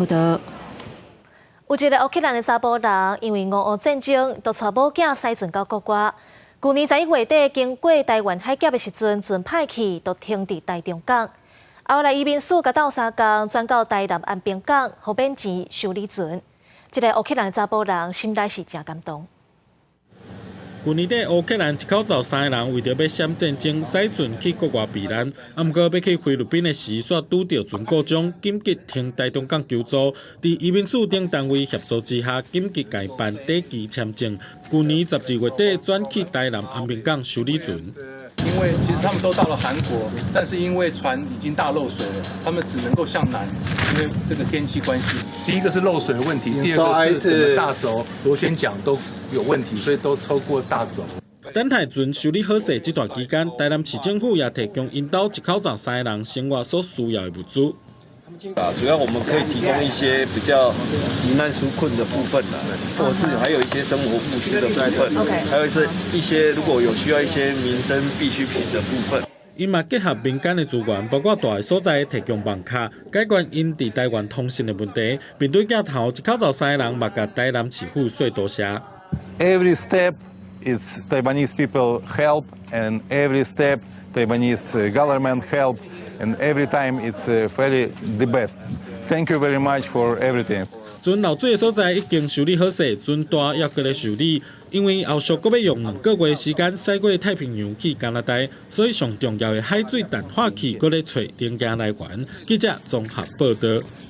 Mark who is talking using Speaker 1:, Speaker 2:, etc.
Speaker 1: 报道。有一个乌克兰的查甫人，因为俄乌战争，就带某囝驶船到国外。去年11月底经过台湾海峡的时阵，船歹去，就停伫台中港。后来移民署甲斗3工，转到台南安平港，互免钱修理船。这个乌克兰的查甫人心内是真感动。
Speaker 2: 去年底，乌克兰一口罩3个人为着要闪战争，驶船去国外避难。不过要去菲律宾的时，却拄到船故障，紧急停台中港求助。在移民署等单位协助之下，紧急改办短期签证。去年12月底转去台南安平港修理船。
Speaker 3: 因为其实他们都到了韩国，但是因为船已经大漏水了，他们只能够向南，因为这个天气关系。第一个是漏水的问题，第二个是整个大轴螺旋桨都有问题，所以都超过大轴。
Speaker 2: 等待船修理好势这段期间，台南市政府也提供因兜一口罩3个人生活所需要的物资。
Speaker 4: 主要我们可以提供一些比较急难纾困的部分或者是还有一些生活物资的部分，还有一些如果有需要一些民生必需品的部分。
Speaker 2: 因嘛结合民间的资源，包括大个所在提供网卡，解决因伫台湾通信的问题。面对镜头，一口罩3个人嘛，甲台南市府说多谢。
Speaker 5: Every step is Taiwanese people help, and every step Taiwanese government help, and every time it's very the best. Thank you very much for everything.
Speaker 2: 船漏水的所在已经修理好势，船大也搁咧修理，因为后续搁要用2个月时间驶过太平洋去加拿大，所以上重要的海水淡化器搁咧找零件来源。记者综合报道。